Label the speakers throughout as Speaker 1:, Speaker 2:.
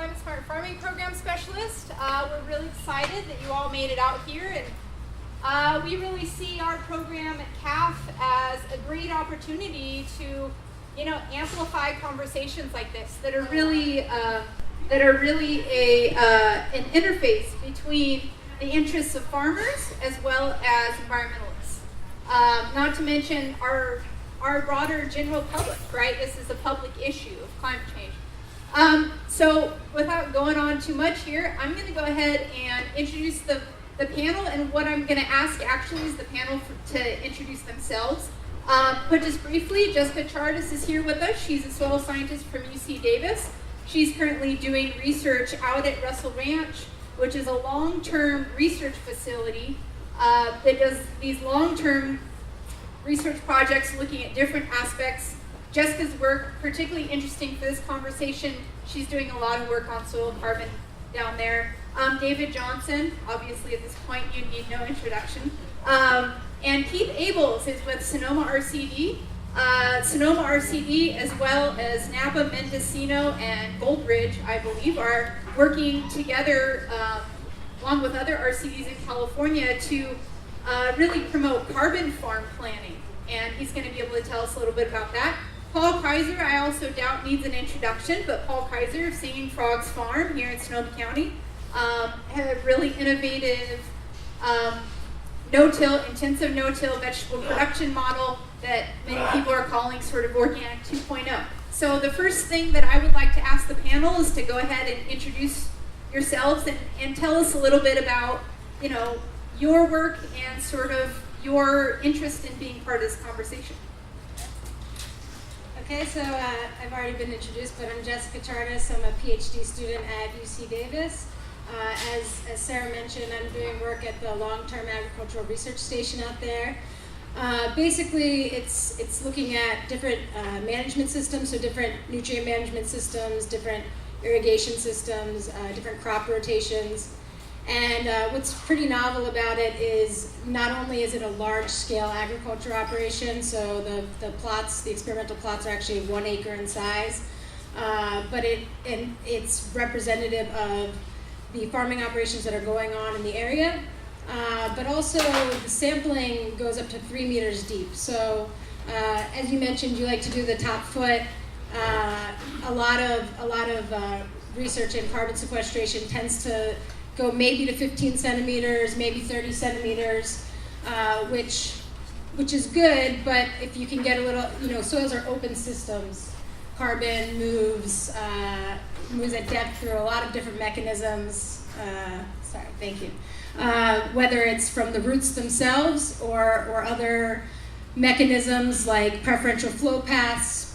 Speaker 1: Climate Smart Farming Program Specialist. We're really excited that you all made it out here, and we really see our program at CAF as a great opportunity to, amplify conversations like this that are really an interface between the interests of farmers as well as environmentalists. Not to mention our broader general public, right? This is a public issue of climate change. So without going on too much here, I'm going to go ahead and introduce the panel, and what I'm going to ask actually is the panel to introduce themselves. But just briefly, Jessica Chartis is here with us. She's a soil scientist from UC Davis. She's currently doing research out at Russell Ranch, which is a long-term research facility that does these long-term research projects looking at different aspects. Jessica's work, particularly interesting for this conversation, she's doing a lot of work on soil carbon down there. David Johnson, obviously at this point you need no introduction. And Keith Abels is with Sonoma RCD. Sonoma RCD, as well as Napa, Mendocino, and Goldridge, I believe, are working together along with other RCDs in California to really promote carbon farm planning. And he's going to be able to tell us a little bit about that. Paul Kaiser, I also doubt needs an introduction, but Paul Kaiser of Singing Frogs Farm here in Sonoma County had a really innovative intensive no-till vegetable production model that many people are calling sort of organic 2.0. So the first thing that I would like to ask the panel is to go ahead and introduce yourselves and tell us a little bit about, your work and sort of your interest in being part of this conversation.
Speaker 2: Okay, so I've already been introduced, but I'm Jessica Chartis. I'm a PhD student at UC Davis. As Sarah mentioned, I'm doing work at the Long-Term Agricultural Research Station out there. Basically, it's looking at different management systems, so different nutrient management systems, different irrigation systems, different crop rotations. And what's pretty novel about it is not only is it a large-scale agriculture operation, so the experimental plots are actually 1 acre in size, but it's representative of the farming operations that are going on in the area. But also the sampling goes up to 3 meters deep. So as you mentioned, you like to do the top foot. A lot of research in carbon sequestration tends to go maybe to 15 centimeters, maybe 30 centimeters, which is good, but if you can get a little, soils are open systems. Carbon moves at depth through a lot of different mechanisms. Whether it's from the roots themselves or other mechanisms like preferential flow paths,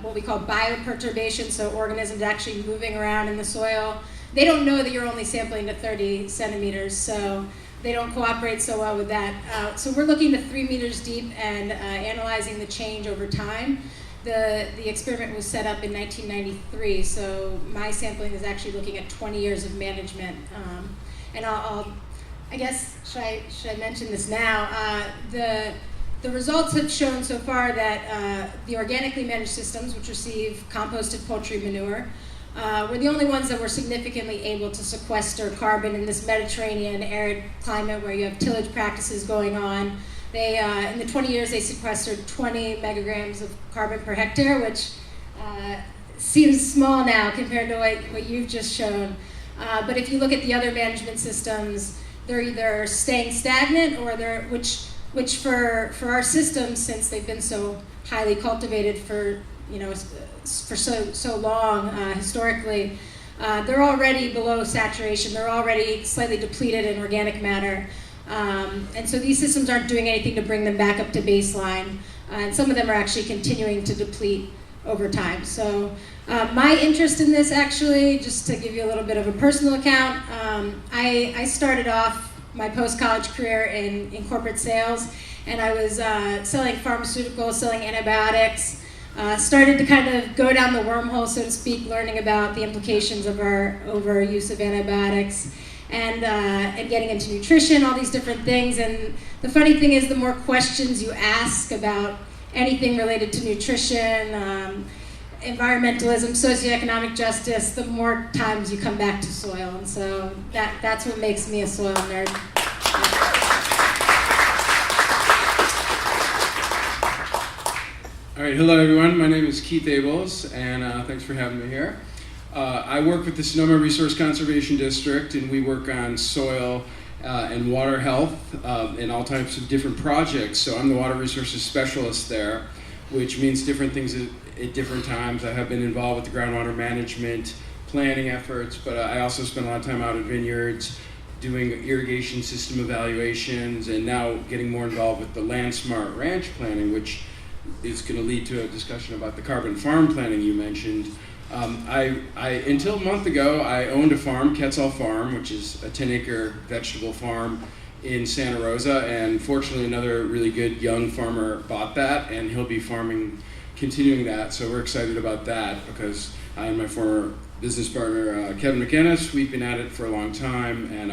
Speaker 2: what we call bioperturbation, so organisms actually moving around in the soil. They don't know that you're only sampling to 30 centimeters, so they don't cooperate so well with that. So we're looking to 3 meters deep and analyzing the change over time. The experiment was set up in 1993, so my sampling is actually looking at 20 years of management. And I guess, should I mention this now? The results have shown so far that the organically managed systems, which receive composted poultry manure, were the only ones that were significantly able to sequester carbon in this Mediterranean arid climate where you have tillage practices going on. They, in the 20 years, they sequestered 20 megagrams of carbon per hectare, which seems small now compared to what you've just shown. But if you look at the other management systems, they're either staying stagnant or which for our systems, since they've been so highly cultivated for so long historically, they're already below saturation. They're already slightly depleted in organic matter. And so these systems aren't doing anything to bring them back up to baseline. And some of them are actually continuing to deplete over time. So my interest in this, actually, just to give you a little bit of a personal account, I started off my post-college career in corporate sales, and I was selling pharmaceuticals, selling antibiotics, started to kind of go down the wormhole, so to speak, learning about the implications of our overuse of antibiotics. And getting into nutrition, all these different things. And the funny thing is, the more questions you ask about anything related to nutrition, environmentalism, socioeconomic justice, the more times you come back to soil. And so that's what makes me a soil nerd.
Speaker 3: All right, hello everyone. My name is Keith Abels, and thanks for having me here. I work with the Sonoma Resource Conservation District, and we work on soil and water health and all types of different projects. So I'm the water resources specialist there, which means different things at different times. I have been involved with the groundwater management planning efforts, but I also spend a lot of time out at vineyards doing irrigation system evaluations, and now getting more involved with the Land Smart Ranch planning, which is going to lead to a discussion about the carbon farm planning you mentioned. Until a month ago, I owned a farm, Quetzal Farm, which is a 10-acre vegetable farm in Santa Rosa, and fortunately another really good young farmer bought that, and he'll be continuing that, so we're excited about that because I and my former business partner, Kevin McInnes, we've been at it for a long time, and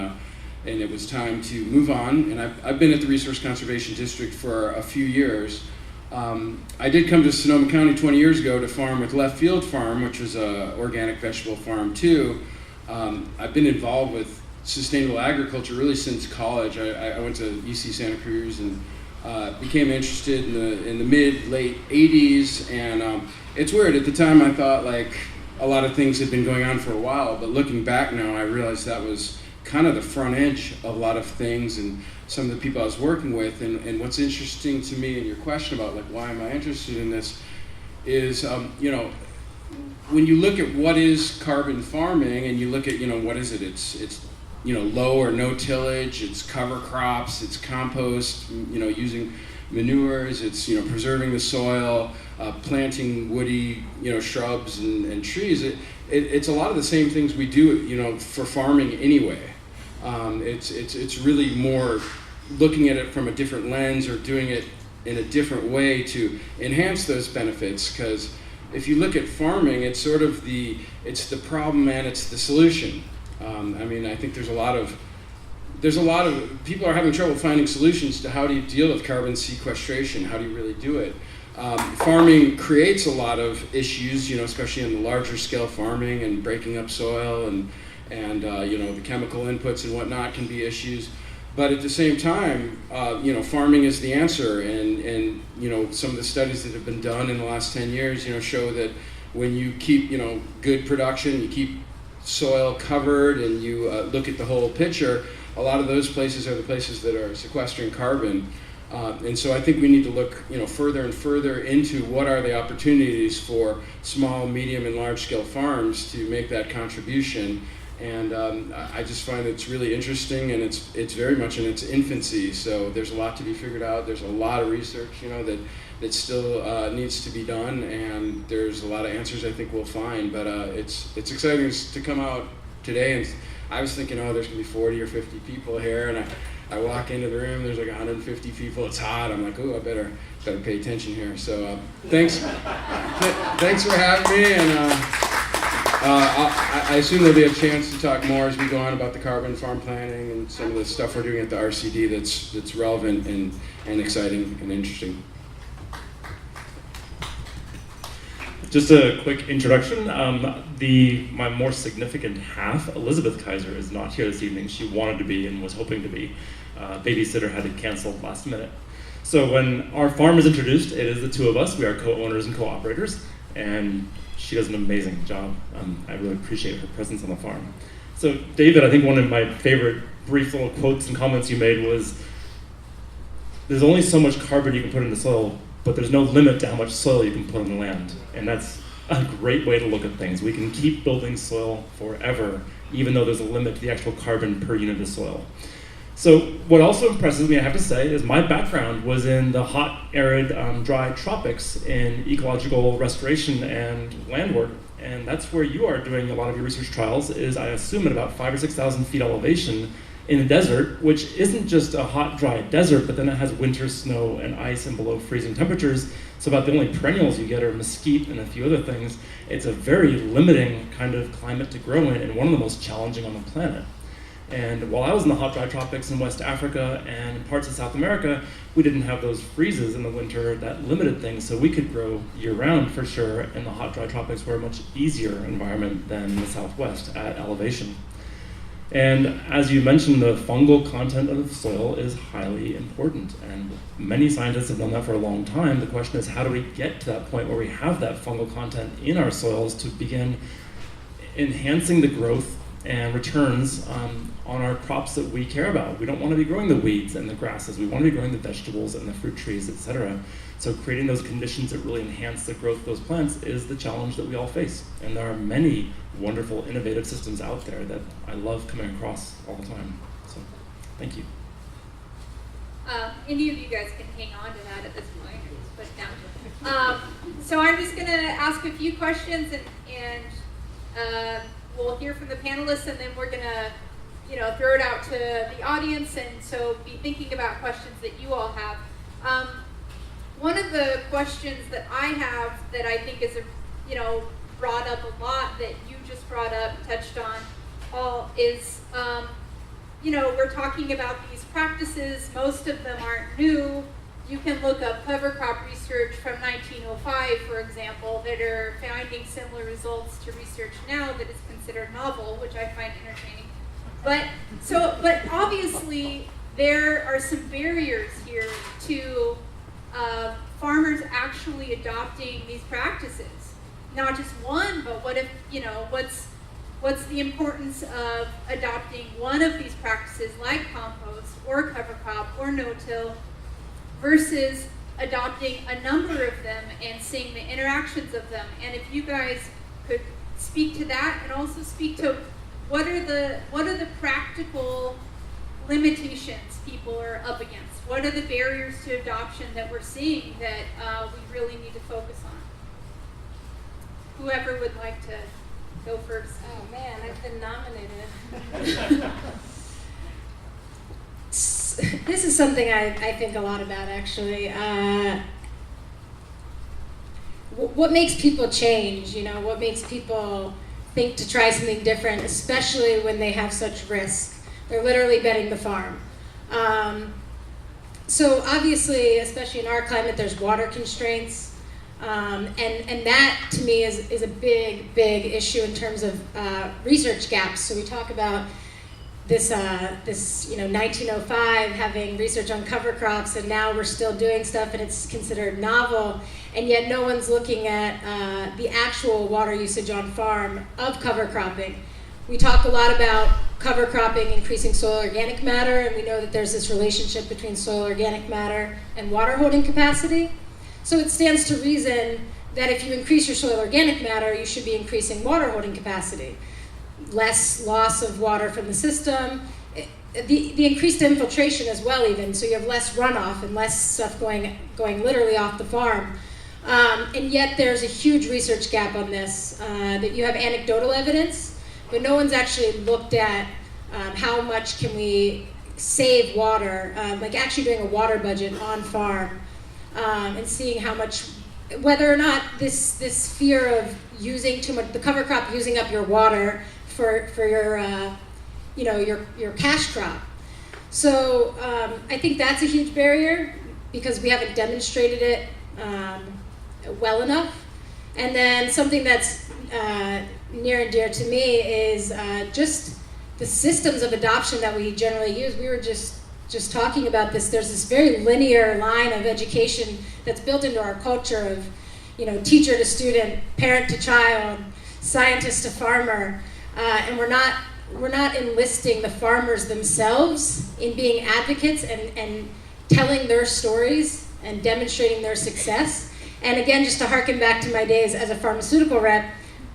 Speaker 3: it was time to move on, and I've been at the Resource Conservation District for a few years. I did come to Sonoma County 20 years ago to farm with Left Field Farm, which was an organic vegetable farm too. I've been involved with sustainable agriculture really since college. I went to UC Santa Cruz and became interested in the late 80s, and it's weird. At the time I thought like a lot of things had been going on for a while, but looking back now I realized that was kind of the front edge of a lot of things and some of the people I was working with. And what's interesting to me in your question about like why am I interested in this is when you look at what is carbon farming and you look at what is it, it's low or no tillage, it's cover crops, it's compost, using manures, it's preserving the soil, planting woody shrubs and trees. It's a lot of the same things we do for farming anyway. It's really more looking at it from a different lens or doing it in a different way to enhance those benefits, because if you look at farming, it's sort of it's the problem and it's the solution. I think there's a lot of people are having trouble finding solutions to how do you deal with carbon sequestration, how do you really do it. Farming creates a lot of issues, especially in the larger scale farming and breaking up soil and the chemical inputs and whatnot can be issues. But at the same time, farming is the answer, and some of the studies that have been done in the last 10 years, show that when you keep, good production, you keep soil covered, and you look at the whole picture, a lot of those places are the places that are sequestering carbon. And so I think we need to look, further and further into what are the opportunities for small, medium, and large-scale farms to make that contribution. And I just find it's really interesting, and it's very much in its infancy. So there's a lot to be figured out. There's a lot of research, that still needs to be done, and there's a lot of answers I think we'll find. But it's exciting to come out today, and I was thinking, there's gonna be 40 or 50 people here, and I walk into the room, there's like 150 people. It's hot. I'm like, I better pay attention here. So thanks for having me, and I assume there'll be a chance to talk more as we go on about the carbon farm planning and some of the stuff we're doing at the RCD that's relevant and exciting and interesting.
Speaker 4: Just a quick introduction. My more significant half, Elizabeth Kaiser, is not here this evening. She wanted to be and was hoping to be. Babysitter had to cancel last minute. So when our farm is introduced, it is the two of us. We are co-owners and co-operators, and she does an amazing job. I really appreciate her presence on the farm. So David, I think one of my favorite brief little quotes and comments you made was, there's only so much carbon you can put in the soil, but there's no limit to how much soil you can put on the land. And that's a great way to look at things. We can keep building soil forever, even though there's a limit to the actual carbon per unit of soil. So what also impresses me, I have to say, is my background was in the hot, arid, dry tropics in ecological restoration and land work. And that's where you are doing a lot of your research trials, is I assume at about 5,000 or 6,000 feet elevation in the desert, which isn't just a hot, dry desert, but then it has winter snow and ice and below freezing temperatures. So about the only perennials you get are mesquite and a few other things. It's a very limiting kind of climate to grow in, and one of the most challenging on the planet. And while I was in the hot, dry tropics in West Africa and parts of South America, we didn't have those freezes in the winter that limited things, so we could grow year-round for sure, and the hot, dry tropics were a much easier environment than the Southwest at elevation. And as you mentioned, the fungal content of the soil is highly important, and many scientists have done that for a long time. The question is, how do we get to that point where we have that fungal content in our soils to begin enhancing the growth and returns on our crops that we care about? We don't want to be growing the weeds and the grasses. We want to be growing the vegetables and the fruit trees, etc. So creating those conditions that really enhance the growth of those plants is the challenge that we all face. And there are many wonderful, innovative systems out there that I love coming across all the time. So, thank you.
Speaker 1: Any of you guys can hang on to that at this point. Just put it down. So I'm just going to ask a few questions, and we'll hear from the panelists, and then we're going to, throw it out to the audience, and so be thinking about questions that you all have. One of the questions that I have that I think is, brought up a lot that you just brought up, touched on, all is, we're talking about these practices. Most of them aren't new. You can look up cover crop research from 1905, for example, that are finding similar results to research now that is considered novel, which I find entertaining. But obviously there are some barriers here to farmers actually adopting these practices. Not just one, but what if, what's the importance of adopting one of these practices like compost or cover crop or no-till versus adopting a number of them and seeing the interactions of them? And if you guys could speak to that, and also speak to what are the practical limitations people are up against? What are the barriers to adoption that we're seeing that we really need to focus on? Whoever would like to go first.
Speaker 2: Oh man, I've been nominated. This is something I think a lot about, actually. What makes people change? What makes people think to try something different, especially when they have such risk? They're literally betting the farm. So obviously, especially in our climate, there's water constraints. And that, to me, is a big, big issue in terms of research gaps. So we talk about this 1905 having research on cover crops, and now we're still doing stuff and it's considered novel, and yet no one's looking at the actual water usage on farm of cover cropping. We talk a lot about cover cropping increasing soil organic matter, and we know that there's this relationship between soil organic matter and water holding capacity. So it stands to reason that if you increase your soil organic matter, you should be increasing water holding capacity. Less loss of water from the system, the increased infiltration as well even, so you have less runoff and less stuff going literally off the farm. And yet there's a huge research gap on this, that you have anecdotal evidence, but no one's actually looked at how much can we save water, like actually doing a water budget on farm. And seeing how much, whether or not this fear of using too much, the cover crop using up your water for your cash crop. So I think that's a huge barrier because we haven't demonstrated it well enough. And then something that's near and dear to me is just the systems of adoption that we generally use. We were just talking about this. There's this very linear line of education that's built into our culture of, teacher to student, parent to child, scientist to farmer, and we're not enlisting the farmers themselves in being advocates and telling their stories and demonstrating their success. And again, just to harken back to my days as a pharmaceutical rep,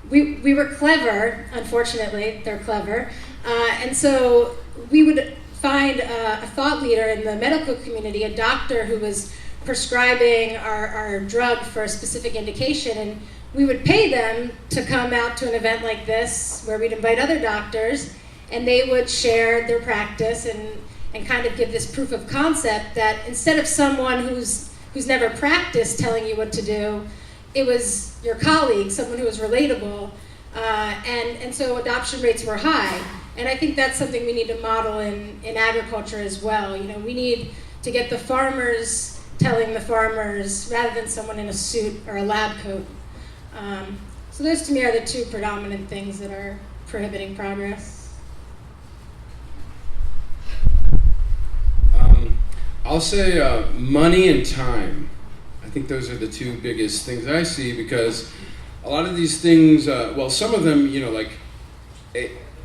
Speaker 2: we were clever. Unfortunately, they're clever, and so we would find a thought leader in the medical community, a doctor who was prescribing our drug for a specific indication, and we would pay them to come out to an event like this where we'd invite other doctors, and they would share their practice and kind of give this proof of concept that instead of someone who's never practiced telling you what to do, it was your colleague, someone who was relatable, and so adoption rates were high. And I think that's something we need to model in agriculture as well. You know, we need to get the farmers telling the farmers rather than someone in a suit or a lab coat. So those to me are the two predominant things that are prohibiting progress.
Speaker 3: I'll say money and time. I think those are the two biggest things I see, because a lot of these things, well, some of them, you know, like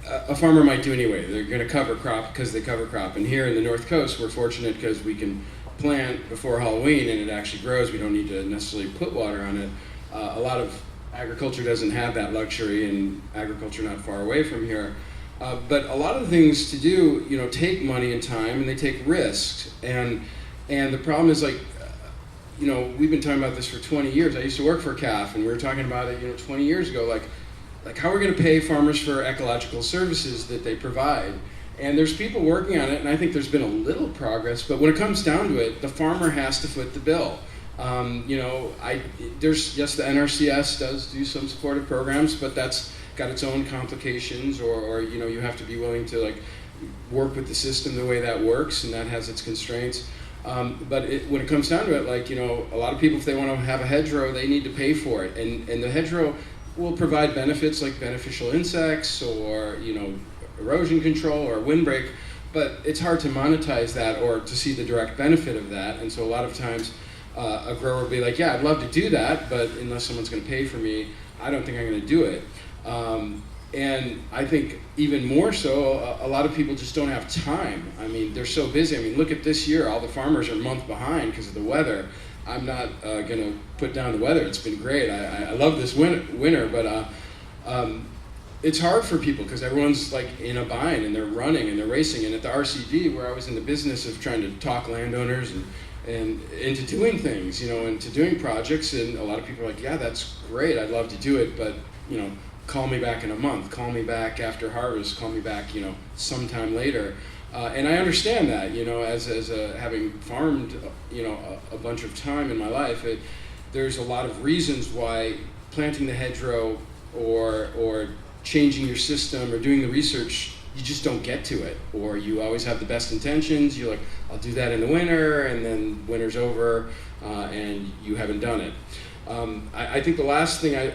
Speaker 3: a farmer might do anyway. They're going to cover crop because they cover crop. And here in the North Coast, we're fortunate because we can plant before Halloween and it actually grows. We don't need to necessarily put water on it. A lot of agriculture doesn't have that luxury, and agriculture not far away from here. But a lot of the things to do, you know, take money and time, and they take risks. And the problem is, like, you know, we've been talking about this for 20 years. I used to work for CAF, and we were talking about it, you know, 20 years ago, like how we're going to pay farmers for ecological services that they provide. And there's people working on it, and I think there's been a little progress, but when it comes down to it, the farmer has to foot the bill. You know, yes, the NRCS does do some supportive programs, but that's got its own complications, or you know, you have to be willing to like work with the system the way that works, and that has its constraints. But when it comes down to it, like, you know, a lot of people, if they want to have a hedgerow, they need to pay for it, and the hedgerow will provide benefits like beneficial insects, or, you know, erosion control or windbreak, but it's hard to monetize that or to see the direct benefit of that. And so a lot of times a grower will be like, yeah, I'd love to do that, but unless someone's going to pay for me, I don't think I'm going to do it. And I think even more so, a lot of people just don't have time. I mean, they're so busy. I mean, look at this year. All the farmers are a month behind because of the weather. I'm not going to put down the weather. It's been great. I love this winter, but it's hard for people because everyone's like in a bind, and they're running and they're racing. And at the RCD, where I was in the business of trying to talk landowners and into doing things, you know, into doing projects, and a lot of people are like, yeah, that's great. I'd love to do it, but, you know, call me back in a month, call me back after harvest, call me back, you know, sometime later. And I understand that, you know, as having farmed, you know, a bunch of time in my life, there's a lot of reasons why planting the hedgerow or changing your system or doing the research, you just don't get to it. Or you always have the best intentions, you're like, I'll do that in the winter, and then winter's over, and you haven't done it. I think the last thing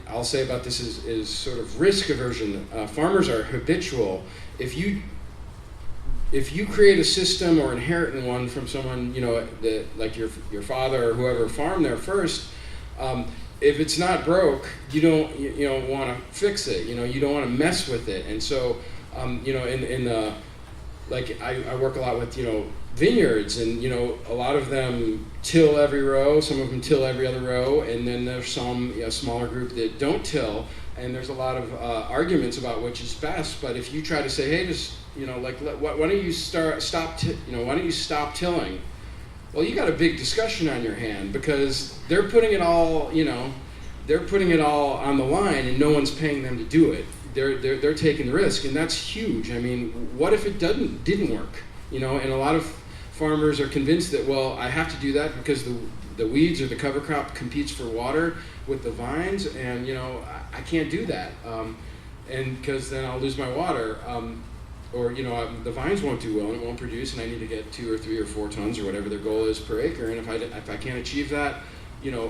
Speaker 3: I'll say about this is sort of risk aversion. Farmers are habitual. If you create a system or inherit one from someone, you know, like your father or whoever farmed there first, if it's not broke, you don't want to fix it. You know, you don't want to mess with it. And so, you know, like I work a lot with, you know, vineyards, and, you know, a lot of them till every row, some of them till every other row, and then there's some, you know, smaller group that don't till, and there's a lot of arguments about which is best. But if you try to say, hey, just, you know, like, why don't you why don't you stop tilling? Well, you got a big discussion on your hand, because they're putting it all, you know, they're putting it all on the line, and no one's paying them to do it. They're taking the risk, and that's huge. I mean, what if it didn't work? You know, and a lot of farmers are convinced that, well, I have to do that because the weeds or the cover crop competes for water with the vines, and, you know, I can't do that, and because then I'll lose my water, or, you know, the vines won't do well and it won't produce, and I need to get 2 or 3 or 4 tons or whatever their goal is per acre. And if I can't achieve that, you know,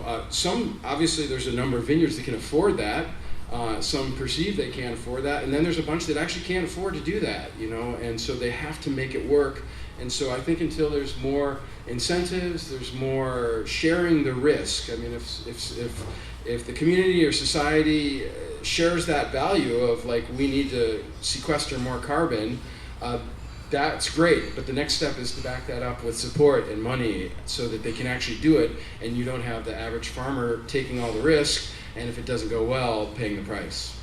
Speaker 3: obviously there's a number of vineyards that can afford that. Some perceive they can't afford that, and then there's a bunch that actually can't afford to do that, you know, and so they have to make it work. And so I think until there's more incentives, there's more sharing the risk. I mean, if the community or society shares that value of, like, we need to sequester more carbon, that's great. But the next step is to back that up with support and money so that they can actually do it, and you don't have the average farmer taking all the risk, and if it doesn't go well, paying the price.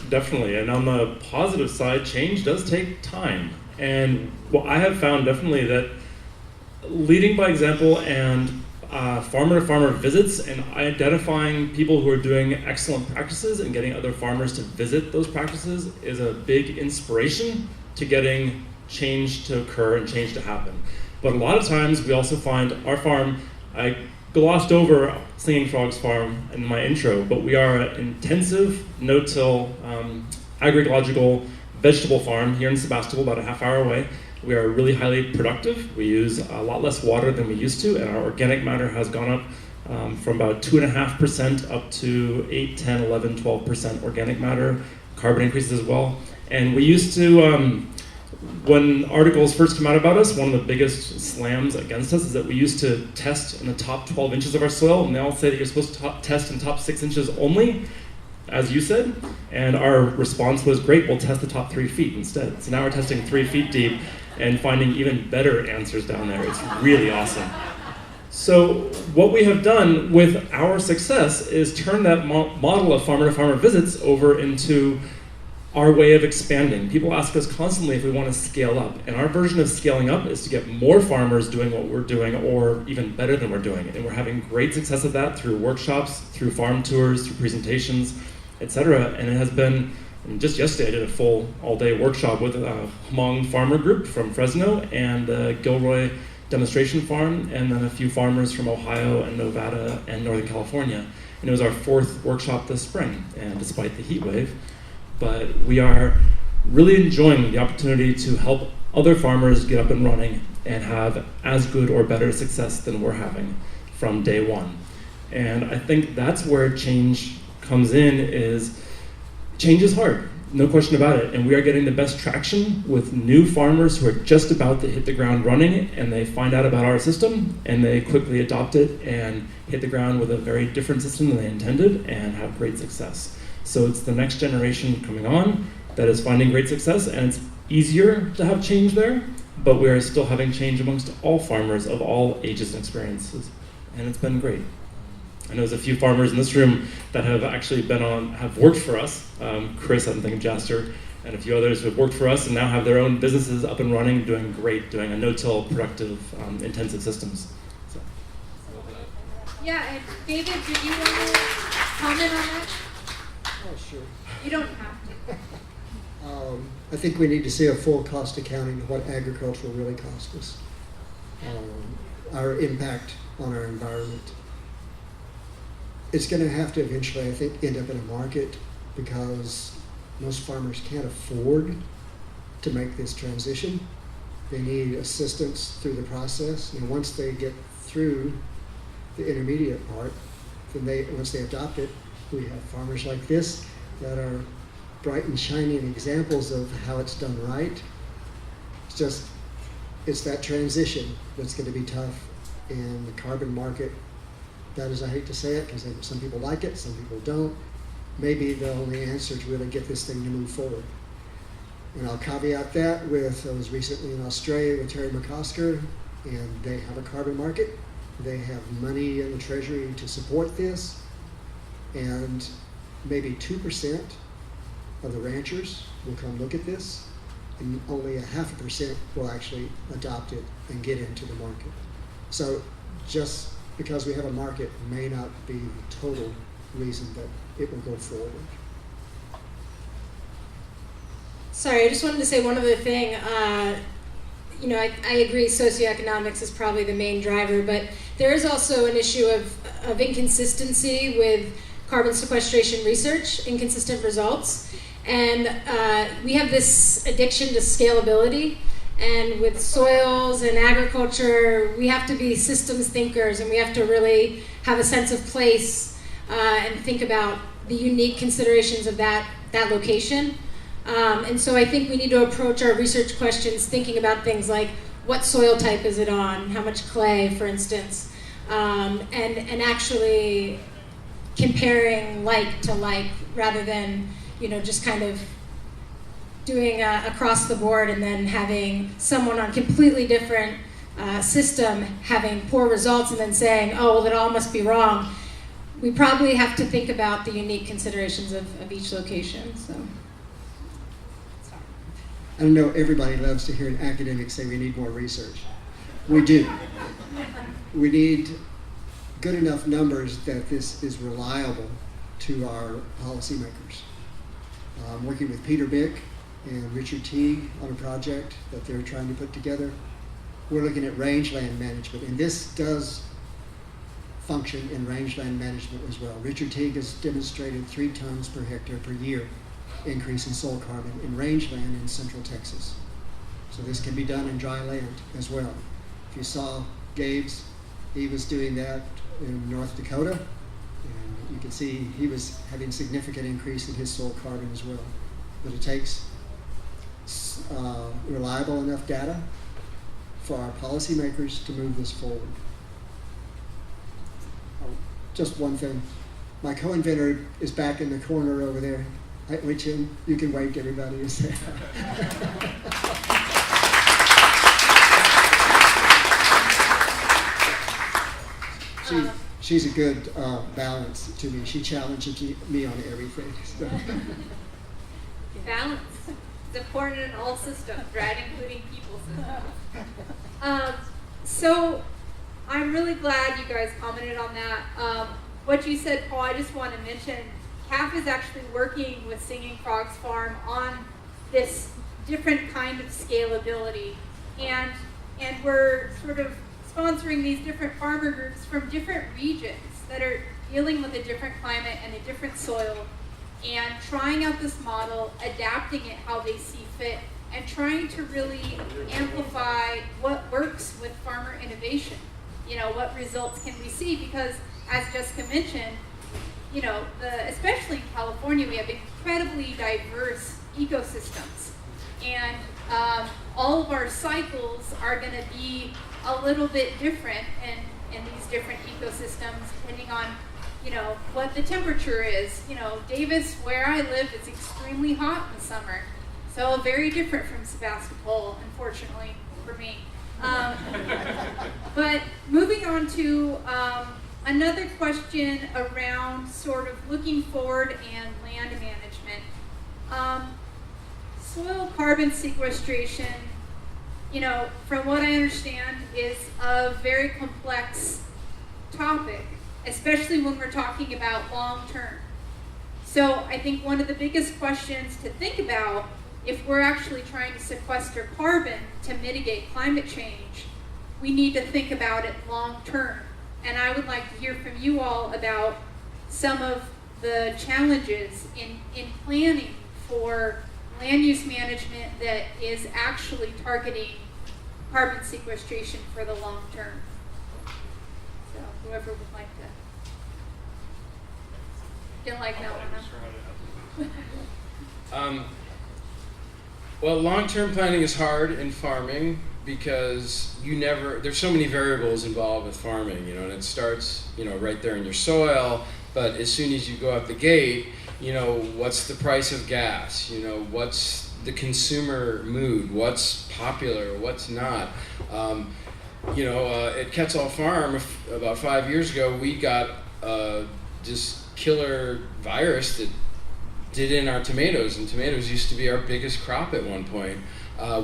Speaker 4: Definitely, and on the positive side, change does take time. And what I have found definitely that leading by example and farmer-to-farmer visits and identifying people who are doing excellent practices and getting other farmers to visit those practices is a big inspiration to getting change to occur and change to happen. But a lot of times we also find our farm I glossed over Singing Frogs Farm in my intro, but we are an intensive, no-till, agroecological vegetable farm here in Sebastopol, about a half hour away. We are really highly productive. We use a lot less water than we used to, and our organic matter has gone up from about 2.5% up to 8, 10, 11, 12% organic matter. Carbon increases as well. And we used to, when articles first come out about us, one of the biggest slams against us is that we used to test in the top 12 inches of our soil, and they all say that you're supposed to test in top 6 inches only, as you said, and our response was, great, we'll test the top 3 feet instead. So now we're testing 3 feet deep and finding even better answers down there. It's really awesome. So what we have done with our success is turn that model of farmer-to-farmer visits over into our way of expanding. People ask us constantly if we want to scale up, and our version of scaling up is to get more farmers doing what we're doing, or even better than we're doing. And we're having great success at that through workshops, through farm tours, through presentations, etc. And it has been, just yesterday I did a full all-day workshop with a Hmong farmer group from Fresno and a Gilroy demonstration farm, and then a few farmers from Ohio and Nevada and Northern California. And it was our 4th workshop this spring, and despite the heat wave. But we are really enjoying the opportunity to help other farmers get up and running and have as good or better success than we're having from day one. And I think that's where change comes in, is change is hard, no question about it. And we are getting the best traction with new farmers who are just about to hit the ground running, and they find out about our system and they quickly adopt it and hit the ground with a very different system than they intended and have great success. So it's the next generation coming on that is finding great success, and it's easier to have change there, but we are still having change amongst all farmers of all ages and experiences, and it's been great. I know there's a few farmers in this room that have actually have worked for us. Chris, I'm thinking Jaster, and a few others who have worked for us and now have their own businesses up and running, doing great, doing a no-till, productive, intensive systems. So.
Speaker 1: Yeah, and David, did you want to comment on that?
Speaker 5: Oh, sure.
Speaker 1: You don't have to.
Speaker 5: I think we need to see a full cost accounting of what agriculture really cost us, our impact on our environment. It's going to have to eventually, I think, end up in a market, because most farmers can't afford to make this transition. They need assistance through the process, and once they get through the intermediate part, then once they adopt it, we have farmers like this that are bright and shining examples of how it's done right. It's that transition that's going to be tough. And the carbon market, that is, I hate to say it, because some people like it, some people don't, maybe the only answer to really get this thing to move forward. And I'll caveat that with, I was recently in Australia with Terry McCosker, and they have a carbon market. They have money in the treasury to support this. And maybe 2% of the ranchers will come look at this, and only 0.5% will actually adopt it and get into the market. So just because we have a market may not be the total reason that it will go forward.
Speaker 2: Sorry, I just wanted to say one other thing. I agree socioeconomics is probably the main driver, but there is also an issue of inconsistency with carbon sequestration research, inconsistent results. And we have this addiction to scalability. And with soils and agriculture, we have to be systems thinkers, and we have to really have a sense of place and think about the unique considerations of that location. And so I think we need to approach our research questions thinking about things like, what soil type is it on? How much clay, for instance? And actually comparing like to like, rather than just kind of doing across the board and then having someone on completely different system having poor results and then saying, oh, well, it all must be wrong. We probably have to think about the unique considerations of each location. So.
Speaker 5: I know everybody loves to hear an academic say we need more research. We do. We need good enough numbers that this is reliable to our policymakers. I'm working with Peter Bick and Richard Teague on a project that they're trying to put together. We're looking at rangeland management, and this does function in rangeland management as well. Richard Teague has demonstrated 3 tons per hectare per year increase in soil carbon in rangeland in central Texas. So this can be done in dry land as well. If you saw Gabe's, he was doing that in North Dakota. And you can see he was having significant increase in his soil carbon as well. But it takes reliable enough data for our policymakers to move this forward. Oh, just one thing. My co-inventor is back in the corner over there. Wait, Jim, you can wave to everybody and say she's a good balance to me. She challenges me on everything. So.
Speaker 1: Balance. It's important in all systems, right? Including people systems. So I'm really glad you guys commented on that. What you said, Paul, I just want to mention, CAF is actually working with Singing Frogs Farm on this different kind of scalability. And we're sort of sponsoring these different farmer groups from different regions that are dealing with a different climate and a different soil, and trying out this model, adapting it how they see fit, and trying to really amplify what works with farmer innovation. You know, what results can we see? Because as Jessica mentioned, you know, especially in California, we have incredibly diverse ecosystems. And all of our cycles are going to be a little bit different in these different ecosystems, depending on, you know, what the temperature is. You know, Davis, where I live, it's extremely hot in the summer. So very different from Sebastopol, unfortunately, for me. But moving on to another question around sort of looking forward and land management. Soil carbon sequestration, you know, from what I understand, is a very complex topic, especially when we're talking about long term. So I think one of the biggest questions to think about, if we're actually trying to sequester carbon to mitigate climate change, we need to think about it long term. And I would like to hear from you all about some of the challenges in planning for land use management that is actually targeting carbon sequestration for the long term. So whoever would like to. Didn't like that one, huh?
Speaker 3: Well, long-term planning is hard in farming because there's so many variables involved with farming, you know, and it starts, you know, right there in your soil, but as soon as you go out the gate, you know, what's the price of gas, you know, what's the consumer mood, what's popular, what's not. You know, at Quetzal Farm, about 5 years ago, we got this killer virus that did in our tomatoes, and tomatoes used to be our biggest crop at one point.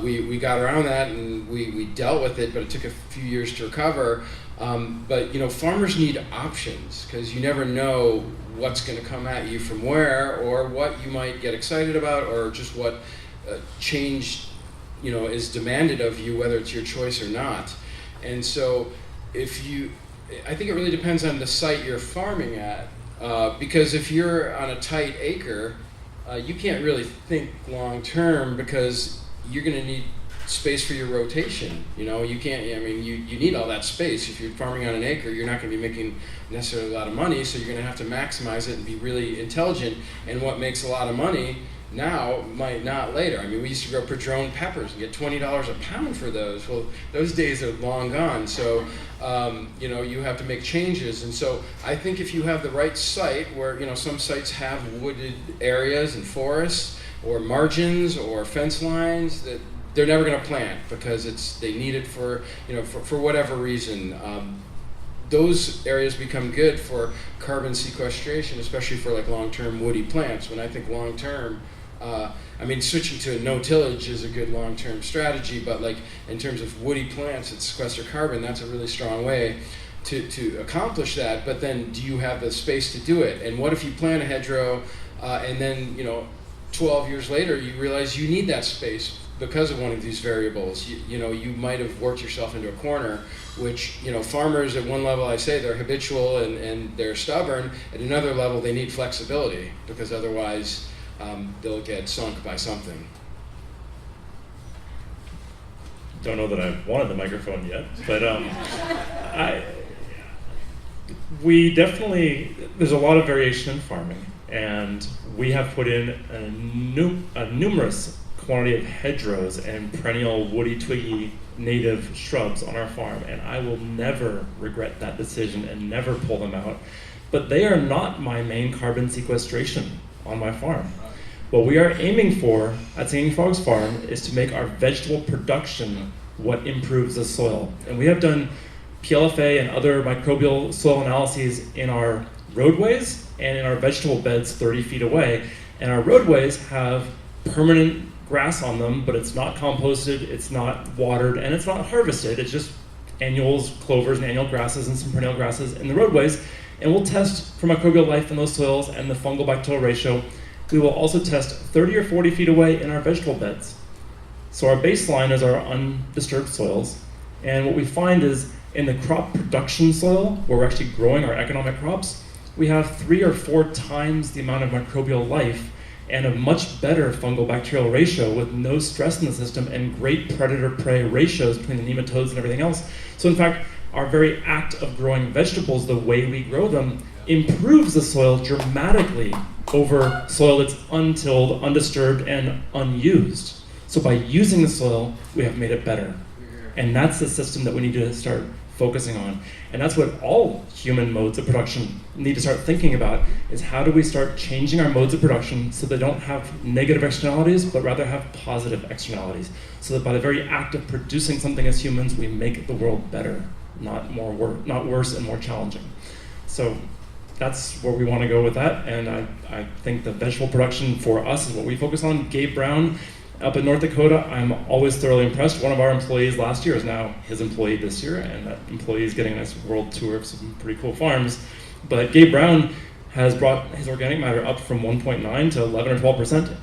Speaker 3: We got around that and we dealt with it, but it took a few years to recover. But you know, farmers need options because you never know what's going to come at you from where, or what you might get excited about, or just what change, you know, is demanded of you, whether it's your choice or not. And so, I think it really depends on the site you're farming at, because if you're on a tight acre, you can't really think long term because you're going to need space for your rotation. You know, you can't, I mean, you need all that space. If you're farming on an acre, you're not going to be making necessarily a lot of money, so you're going to have to maximize it and be really intelligent. And what makes a lot of money now might not later. I mean, we used to grow padron peppers and get $20 a pound for those. Well, those days are long gone. So, you know, you have to make changes. And so I think if you have the right site where, you know, some sites have wooded areas and forests or margins or fence lines that they're never going to plant because they need it for, you know, for whatever reason. Those areas become good for carbon sequestration, especially for like long-term woody plants. When I think long-term, I mean, switching to no tillage is a good long-term strategy, but like in terms of woody plants that sequester carbon, that's a really strong way to accomplish that. But then do you have the space to do it? And what if you plant a hedgerow and then, you know, 12 years later you realize you need that space because of one of these variables. You might have worked yourself into a corner, which, farmers at one level, I say they're habitual and they're stubborn. At another level, they need flexibility, because otherwise they'll get sunk by something.
Speaker 4: Don't know that I've wanted the microphone yet, but we definitely, there's a lot of variation in farming, and we have put in a numerous quantity of hedgerows and perennial woody twiggy native shrubs on our farm, and I will never regret that decision and never pull them out. But they are not my main carbon sequestration on my farm. What we are aiming for at Singing Frogs Farm is to make our vegetable production what improves the soil. And we have done PLFA and other microbial soil analyses in our roadways and in our vegetable beds 30 feet away. And our roadways have permanent grass on them, but it's not composted, it's not watered, and it's not harvested. It's just annuals, clovers, and annual grasses, and some perennial grasses in the roadways. And we'll test for microbial life in those soils and the fungal bacterial ratio. We will also test 30 or 40 feet away in our vegetable beds. So our baseline is our undisturbed soils. And what we find is in the crop production soil, where we're actually growing our economic crops, we have 3 or 4 times the amount of microbial life and a much better fungal bacterial ratio with no stress in the system and great predator-prey ratios between the nematodes and everything else. So in fact, our very act of growing vegetables, the way we grow them, improves the soil dramatically over soil that's untilled, undisturbed, and unused. So by using the soil, we have made it better. And that's the system that we need to start focusing on. And that's what all human modes of production need to start thinking about, is how do we start changing our modes of production so they don't have negative externalities, but rather have positive externalities. So that by the very act of producing something as humans, we make the world better, not worse and more challenging. So that's where we want to go with that. And I think the vegetable production for us is what we focus on. Gabe Brown, up in North Dakota, I'm always thoroughly impressed. One of our employees last year is now his employee this year, and that employee is getting a nice world tour of some pretty cool farms. But Gabe Brown has brought his organic matter up from 1.9 to 11 or 12%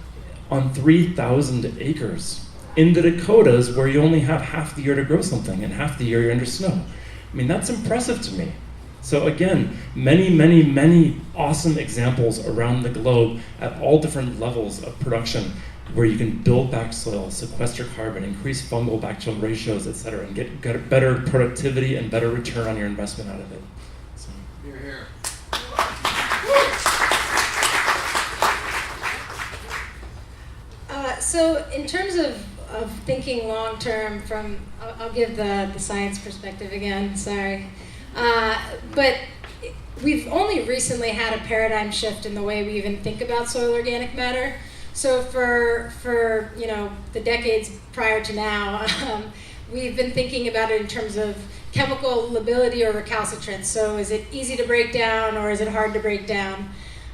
Speaker 4: on 3,000 acres in the Dakotas, where you only have half the year to grow something, and half the year you're under snow. I mean, that's impressive to me. So again, many, many, many awesome examples around the globe at all different levels of production, where you can build back soil, sequester carbon, increase fungal bacterial ratios, et cetera, and get better productivity and better return on your investment out of it. So.
Speaker 3: You're here.
Speaker 2: So in terms of thinking long term, I'll give the science perspective again, sorry. But we've only recently had a paradigm shift in the way we even think about soil organic matter. So for the decades prior to now, we've been thinking about it in terms of chemical lability or recalcitrance. So is it easy to break down or is it hard to break down?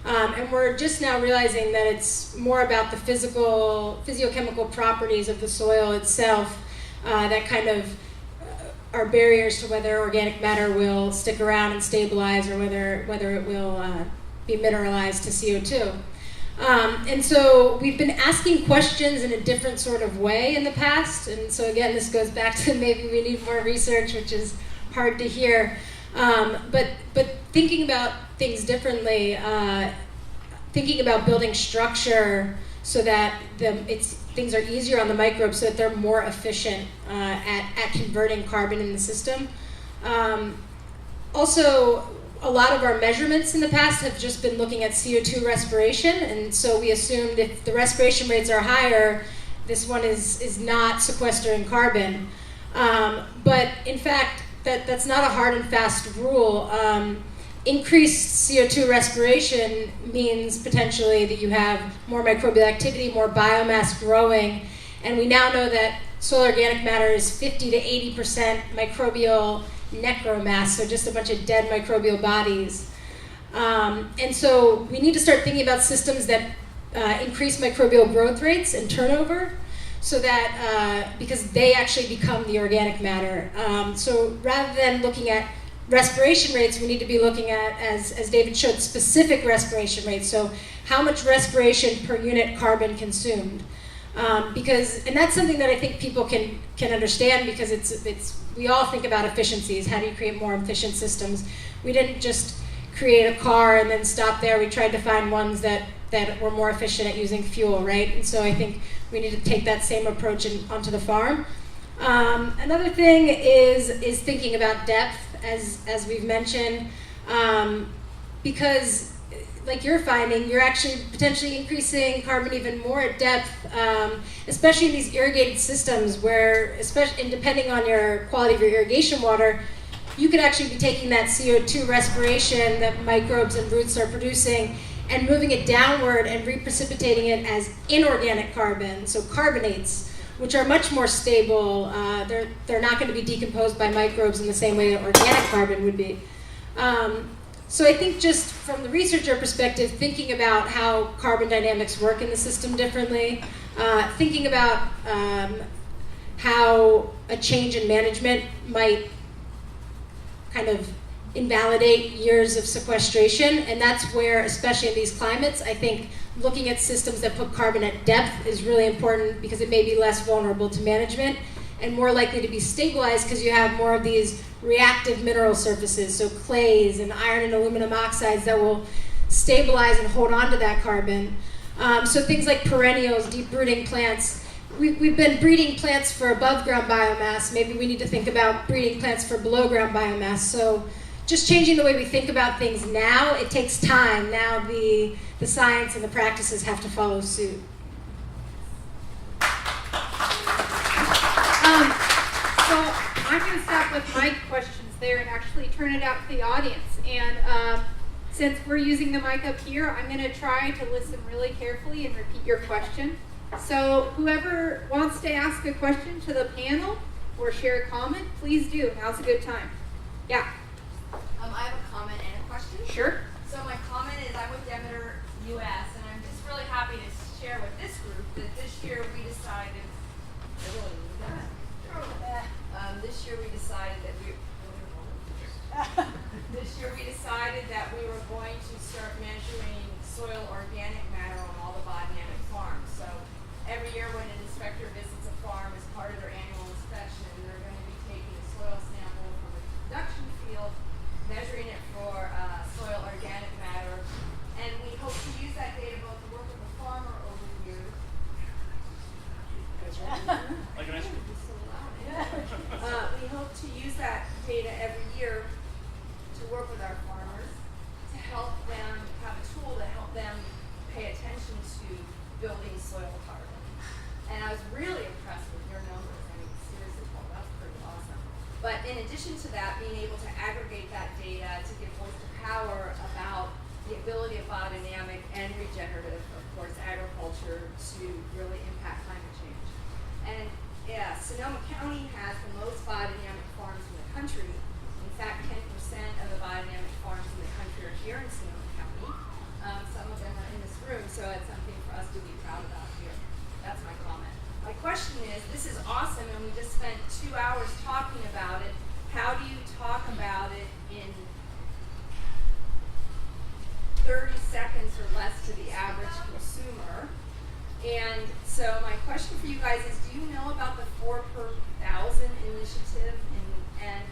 Speaker 2: And we're just now realizing that it's more about the physiochemical properties of the soil itself that kind of are barriers to whether organic matter will stick around and stabilize or whether it will be mineralized to CO2. And so we've been asking questions in a different sort of way in the past. And so again, this goes back to maybe we need more research, which is hard to hear. But thinking about things differently, thinking about building structure so that things are easier on the microbes, so that they're more efficient at converting carbon in the system. Also, a lot of our measurements in the past have just been looking at CO2 respiration, and so we assumed if the respiration rates are higher, this one is not sequestering carbon. But in fact, that's not a hard and fast rule. Increased CO2 respiration means potentially that you have more microbial activity, more biomass growing, and we now know that soil organic matter is 50 to 80% microbial necromass, so just a bunch of dead microbial bodies. And so we need to start thinking about systems that increase microbial growth rates and turnover, so that, because they actually become the organic matter. So rather than looking at respiration rates, we need to be looking at, as David showed, specific respiration rates. So how much respiration per unit carbon consumed. And that's something that I think people can understand, because we all think about efficiencies. How do you create more efficient systems? We didn't just create a car and then stop there. We tried to find ones that were more efficient at using fuel, right? And so I think we need to take that same approach onto the farm. Another thing is thinking about depth, as we've mentioned, because like you're finding, you're actually potentially increasing carbon even more at depth, especially in these irrigated systems where, and depending on your quality of your irrigation water, you could actually be taking that CO2 respiration that microbes and roots are producing and moving it downward and reprecipitating it as inorganic carbon, so carbonates, which are much more stable. They're not going to be decomposed by microbes in the same way that organic carbon would be. So I think just from the researcher perspective, thinking about how carbon dynamics work in the system differently, thinking about how a change in management might kind of invalidate years of sequestration, and that's where, especially in these climates, I think looking at systems that put carbon at depth is really important, because it may be less vulnerable to management and more likely to be stabilized because you have more of these reactive mineral surfaces, so clays and iron and aluminum oxides that will stabilize and hold on to that carbon. So things like perennials, deep rooting plants. We've been breeding plants for above ground biomass. Maybe we need to think about breeding plants for below ground biomass. So just changing the way we think about things now, it takes time. Now the science and the practices have to follow suit.
Speaker 1: So I'm going to stop with my questions there and actually turn it out to the audience. And since we're using the mic up here, I'm going to try to listen really carefully and repeat your question. So whoever wants to ask a question to the panel or share a comment, please do. Now's a good time. Yeah.
Speaker 6: I have a comment and a question.
Speaker 1: Sure.
Speaker 6: So my comment is I'm with Demeter US, and I'm just really happy to share with this group that this year we decided. That we were going to start measuring soil organic matter on all the biodynamic farms. So every year when an inspector visits a farm as part of their annual inspection, they're going to be taking a soil sample from the production field, measuring it for soil organic matter, and we hope to use that data both to work with the farmer over the years.
Speaker 4: Like an ice cream.
Speaker 6: We hope to use that data every year to work with our farmers to help them have a tool to help them pay attention to building soil carbon. And I was really impressed with your numbers. I mean, seriously, Paul, that's pretty awesome. But in addition to that, being able to aggregate that data to give voice to power about the ability of biodynamic and regenerative, of course, agriculture to really impact climate change. And yeah, Sonoma County has the most biodynamic farms in the country. In fact, 10% of the biodynamic farms in the country are here in Sonoma County. Some of them are in this room, so it's something for us to be proud about here. That's my comment. My question is, this is awesome, and we just spent 2 hours talking about it. How do you talk about it in 30 seconds or less to the average consumer? And so my question for you guys is, do you know about the 4 per 1,000 initiative? And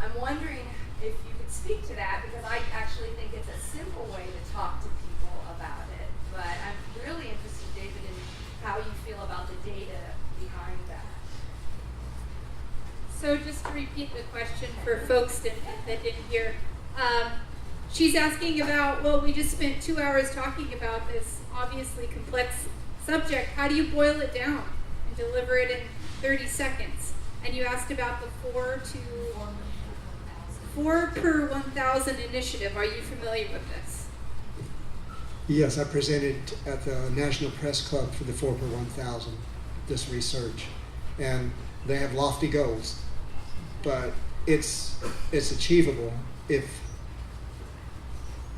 Speaker 6: I'm wondering if you could speak to that, because I actually think it's a simple way to talk to people about it. But I'm really interested, David, in how you feel about the data behind that.
Speaker 1: So just to repeat the question for folks that didn't hear, she's asking about, well, we just spent 2 hours talking about this obviously complex subject. How do you boil it down and deliver it in 30 seconds? And you asked about the 4 per 1,000 initiative. Are you familiar with this?
Speaker 5: Yes, I presented at the National Press Club for the 4 per 1,000, this research. And they have lofty goals, but it's achievable if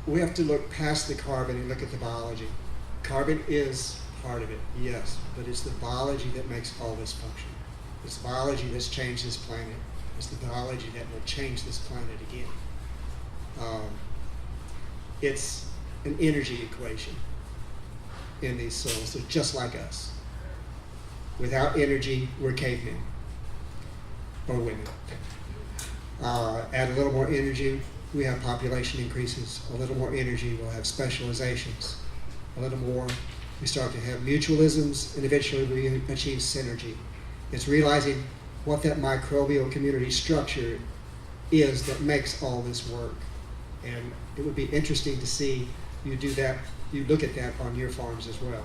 Speaker 5: we have to look past the carbon and look at the biology. Carbon is part of it, yes, but it's the biology that makes all this function. It's the biology that's changed this planet. It's the biology that will change this planet again. It's an energy equation in these soils. They're just like us. Without energy, we're cavemen. Or women. Add a little more energy, we have population increases. A little more energy, we'll have specializations. A little more, we start to have mutualisms, and eventually we achieve synergy. It's realizing what that microbial community structure is that makes all this work. And it would be interesting to see you do that, you look at that on your farms as well.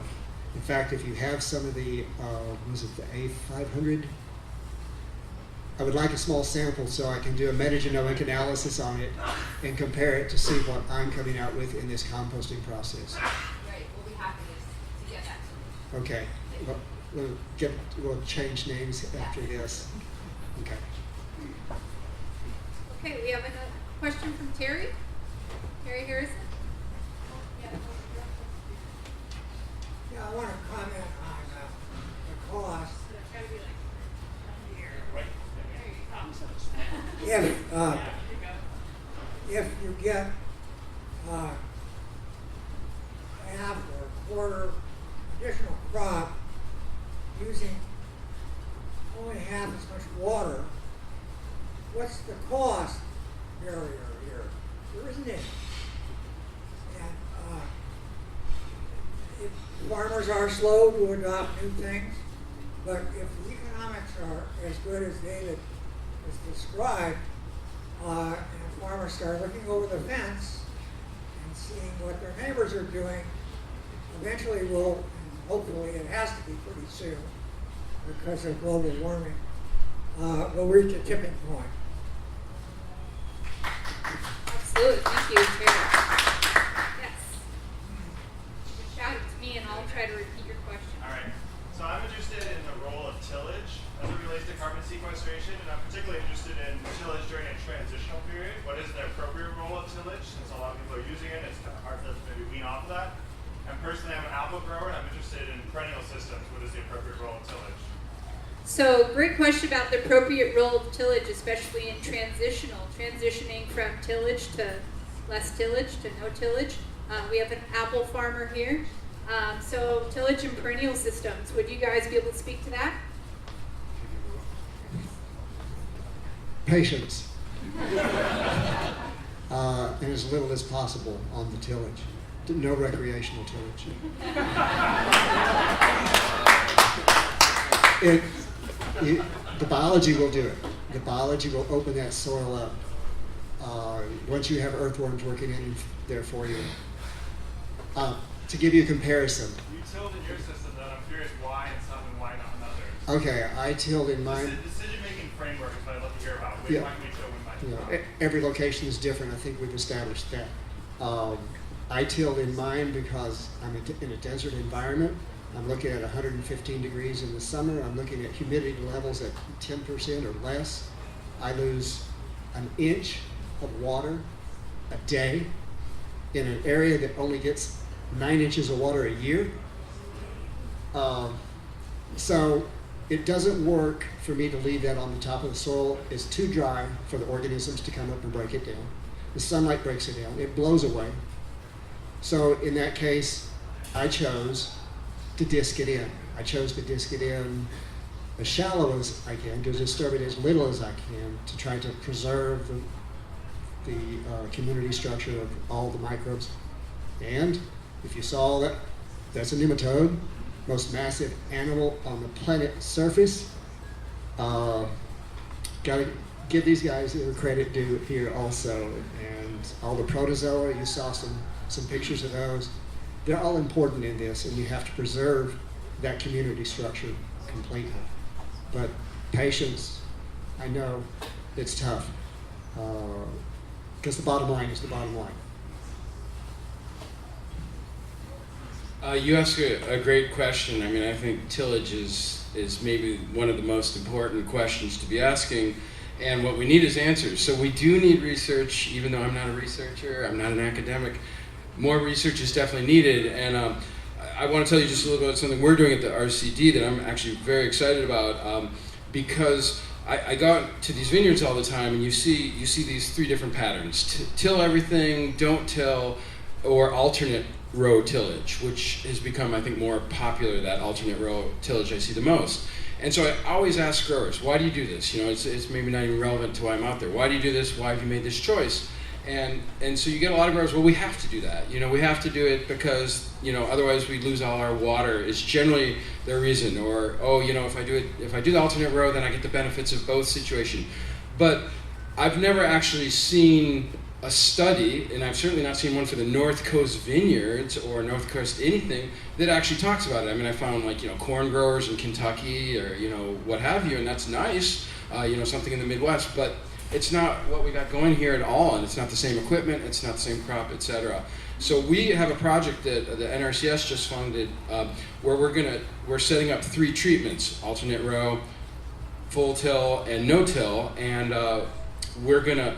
Speaker 5: In fact, if you have some of the, was it the A500? I would like a small sample so I can do a metagenomic analysis on it and compare it to see what I'm coming out with in this composting process.
Speaker 1: Right, we'll be happy to get that to you.
Speaker 5: Okay, we'll change names after this. Okay.
Speaker 1: Okay, we have a question from Terry. Terry Harrison?
Speaker 7: Yeah, I want to comment on the cost. If you get half or a quarter additional crop using only half as much water, what's the cost barrier here? There isn't any. And farmers are slow to adopt new things, but if the economics are as good as David has described, and farmers start looking over the fence and seeing what their neighbors are doing, eventually will, and hopefully it has to be pretty soon, because of global warming, will reach a tipping point.
Speaker 1: Absolutely, thank you, Terry. Yes. You can shout it to me and I'll try to repeat your question.
Speaker 8: All right. So I'm interested in the role of tillage as it relates to carbon sequestration, and I'm particularly interested in tillage during a transitional period. What is the appropriate role of tillage? Since a lot of people are using it, it's kind of hard to maybe wean off of that. And personally, I'm an apple grower, and I'm interested in perennial systems. What is the appropriate role of tillage?
Speaker 1: So, great question about the appropriate role of tillage, especially in transitioning from tillage to less tillage to no tillage. We have an apple farmer here. So, tillage and perennial systems, would you guys be able to speak to that?
Speaker 5: Patience. And as little as possible on the tillage. No recreational tillage. The biology will do it. The biology will open that soil up once you have earthworms working in there for you. To give you a comparison.
Speaker 8: You tilled in your system, though. I'm curious why in some and why not in others.
Speaker 5: Okay, I tilled in mine.
Speaker 8: Decision-making framework is what I'd love to hear about.
Speaker 5: Yeah.
Speaker 8: Why can we till, when might
Speaker 5: You know, every location is different. I think we've established that. I tilled in mine because I'm in a desert environment. I'm looking at 115 degrees in the summer. I'm looking at humidity levels at 10% or less. I lose an inch of water a day in an area that only gets 9 inches of water a year. So it doesn't work for me to leave that on the top of the soil. It's too dry for the organisms to come up and break it down. The sunlight breaks it down. It blows away. So in that case, I chose to disc it in. I chose to disc it in as shallow as I can, to disturb it as little as I can, to try to preserve the community structure of all the microbes. And if you saw that, that's a nematode, most massive animal on the planet surface. Gotta give these guys their credit due here also. And all the protozoa, you saw some pictures of those. They're all important in this, and you have to preserve that community structure completely. But patience, I know it's tough, because the bottom line is the bottom line.
Speaker 3: You ask a great question. I mean, I think tillage is maybe one of the most important questions to be asking, and what we need is answers. So we do need research, even though I'm not a researcher, I'm not an academic. More research is definitely needed, and I want to tell you just a little bit about something we're doing at the RCD that I'm actually very excited about, because I go out to these vineyards all the time, and you see these three different patterns: till everything, don't till, or alternate row tillage, which has become, I think, more popular, that alternate row tillage I see the most. And so I always ask growers, why do you do this? You know, it's maybe not even relevant to why I'm out there. Why do you do this? Why have you made this choice? And so you get a lot of growers, well, we have to do that. You know, we have to do it because, you know, otherwise we lose all our water, is generally their reason. Or, oh, you know, if I do the alternate row, then I get the benefits of both situation. But I've never actually seen a study, and I've certainly not seen one for the North Coast vineyards or North Coast anything, that actually talks about it. I mean, I found, like, you know, corn growers in Kentucky or, you know, what have you, and that's nice, you know, something in the Midwest, but it's not what we got going here at all, and it's not the same equipment, it's not the same crop, etc. So we have a project that the NRCS just funded, where we're setting up 3 treatments: alternate row, full till, and no till, and we're gonna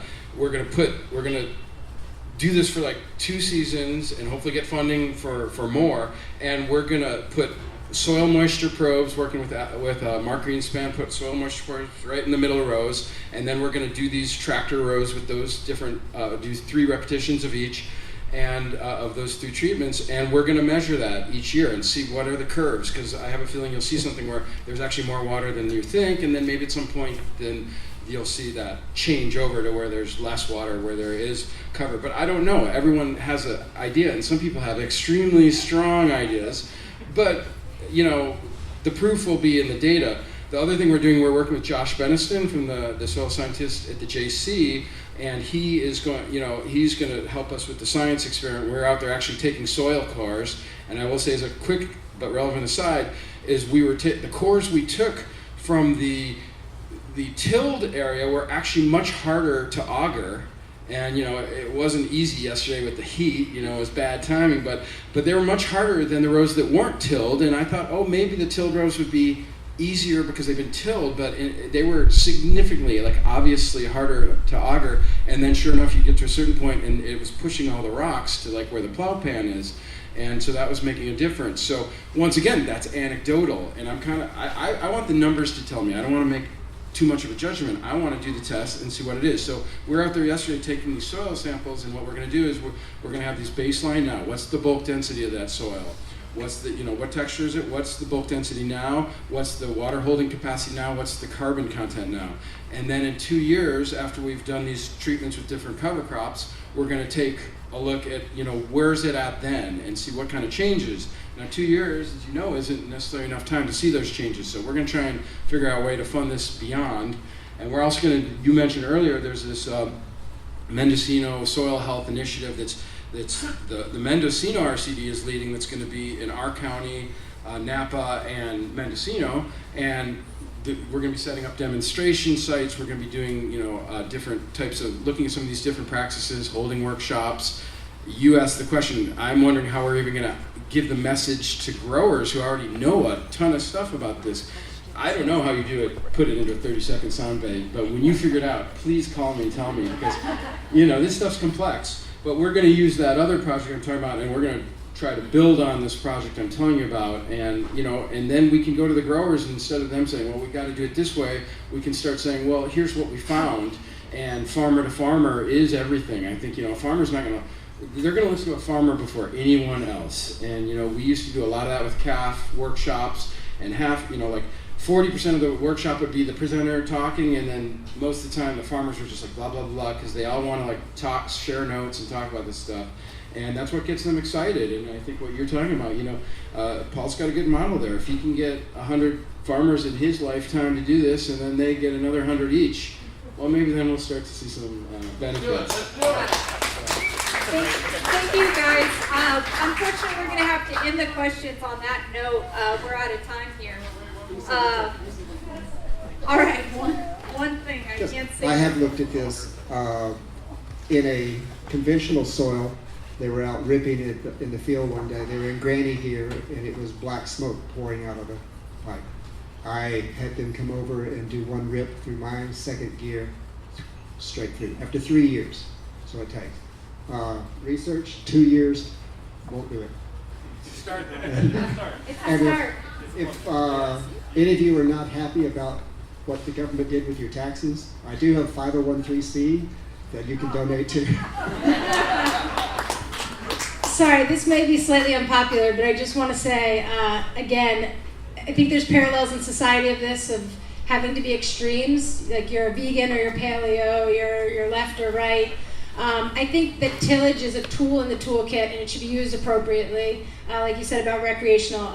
Speaker 3: do this for like 2 seasons and hopefully get funding for more. And we're gonna put soil moisture probes, working with Mark Greenspan, put soil moisture probes right in the middle of rows, and then we're gonna do these tractor rows with those different, do 3 repetitions of each, and of those 3 treatments, and we're gonna measure that each year and see what are the curves, because I have a feeling you'll see something where there's actually more water than you think, and then maybe at some point then you'll see that change over to where there's less water, where there is cover. But I don't know, everyone has an idea, and some people have extremely strong ideas, but you know, the proof will be in the data. The other thing we're doing, we're working with Josh Beniston from the soil scientist at the JC, and he is going, you know, he's going to help us with the science experiment. We're out there actually taking soil cores, and I will say, as a quick but relevant aside, is we were the cores we took from the tilled area were actually much harder to auger. And you know, it wasn't easy yesterday with the heat, you know, it was bad timing, but they were much harder than the rows that weren't tilled. And I thought, oh, maybe the tilled rows would be easier because they've been tilled, but they were significantly, like, obviously harder to auger. And then sure enough, you get to a certain point and it was pushing all the rocks to like where the plow pan is. And so that was making a difference. So once again, that's anecdotal, and I want the numbers to tell me. I don't want to make too much of a judgment. I want to do the test and see what it is. So we're out there yesterday taking these soil samples, and what we're going to do is we're going to have these baseline now. What's the bulk density of that soil? What's the, you know, what texture is it? What's the bulk density now? What's the water holding capacity now? What's the carbon content now? And then in 2 years, after we've done these treatments with different cover crops, we're going to take a look at, you know, where's it at then, and see what kind of changes. Now 2 years, as you know, isn't necessarily enough time to see those changes, so we're going to try and figure out a way to fund this beyond. And we're also going to, you mentioned earlier, there's this Mendocino Soil Health Initiative that's the Mendocino RCD is leading, that's going to be in our county, Napa and Mendocino, and we're going to be setting up demonstration sites. We're going to be doing, you know, different types of, looking at some of these different practices, holding workshops. You asked the question, I'm wondering how we're even going to give the message to growers who already know a ton of stuff about this. I don't know how you do it, put it into a 30-second soundbite, but when you figure it out, please call me and tell me, because, you know, this stuff's complex. But we're going to use that other project I'm talking about, and we're going to try to build on this project I'm telling you about, and you know, and then we can go to the growers, and instead of them saying, well, we got to do it this way, we can start saying, well, here's what we found, and farmer to farmer is everything. I think, you know, a farmer's not going to, they're going to listen to a farmer before anyone else. And you know, we used to do a lot of that with CAF workshops, and half, you know, like 40% of the workshop would be the presenter talking, and then most of the time the farmers were just like blah blah blah, because they all want to like talk, share notes, and talk about this stuff. And that's what gets them excited. And I think what you're talking about, you know, Paul's got a good model there. If he can get 100 farmers in his lifetime to do this, and then they get another 100 each, well, maybe then we'll start to see some benefits.
Speaker 1: Thank you, guys. Unfortunately, we're going to have to end the questions on that note. We're out of time here. All right, one thing I can't say.
Speaker 5: I have looked at this in a conventional soil. They were out ripping it in the field one day. They were in granny gear, and it was black smoke pouring out of the pipe. I had them come over and do one rip through my second gear, straight through, after 3 years. So it takes. Research, 2 years, won't do it.
Speaker 8: Start there.
Speaker 1: It's a start.
Speaker 5: If any of you are not happy about what the government did with your taxes, I do have 501(c) that you can donate to.
Speaker 2: sorry, this may be slightly unpopular, but I just want to say, again, I think there's parallels in society of this, of having to be extremes, like you're a vegan or you're paleo, you're left or right. I think that tillage is a tool in the toolkit and it should be used appropriately, like you said about recreational.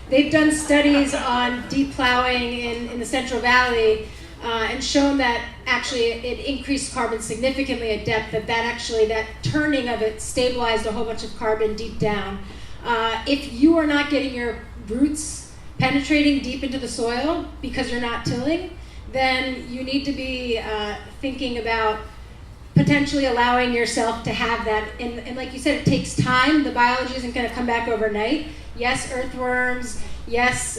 Speaker 2: They've done studies on deep plowing in the Central Valley and shown that actually it increased carbon significantly at depth, that turning of it stabilized a whole bunch of carbon deep down. If you are not getting your roots penetrating deep into the soil because you're not tilling, then you need to be thinking about potentially allowing yourself to have that. And like you said, it takes time. The biology isn't going to come back overnight. Yes, earthworms, yes,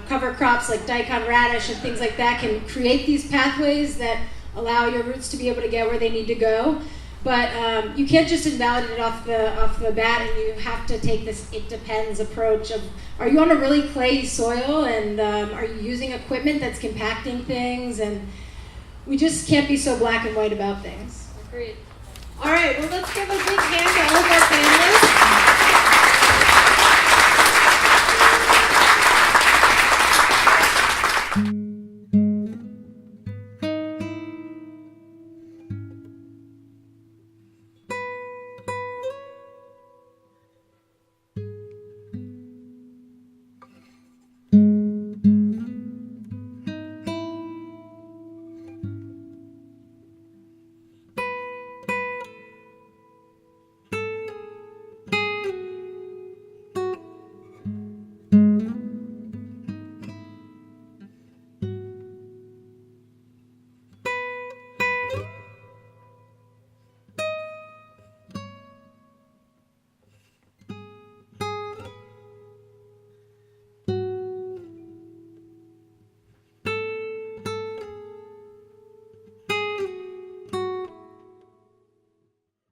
Speaker 2: cover crops like daikon radish and things like that can create these pathways that allow your roots to be able to get where they need to go. But you can't just invalidate it off the bat, and you have to take this "it depends" approach of, are you on a really clayey soil, and are you using equipment that's compacting things? And we just can't be so black and white about things.
Speaker 1: Agreed. All right, well, let's give a big hand to all of our panelists.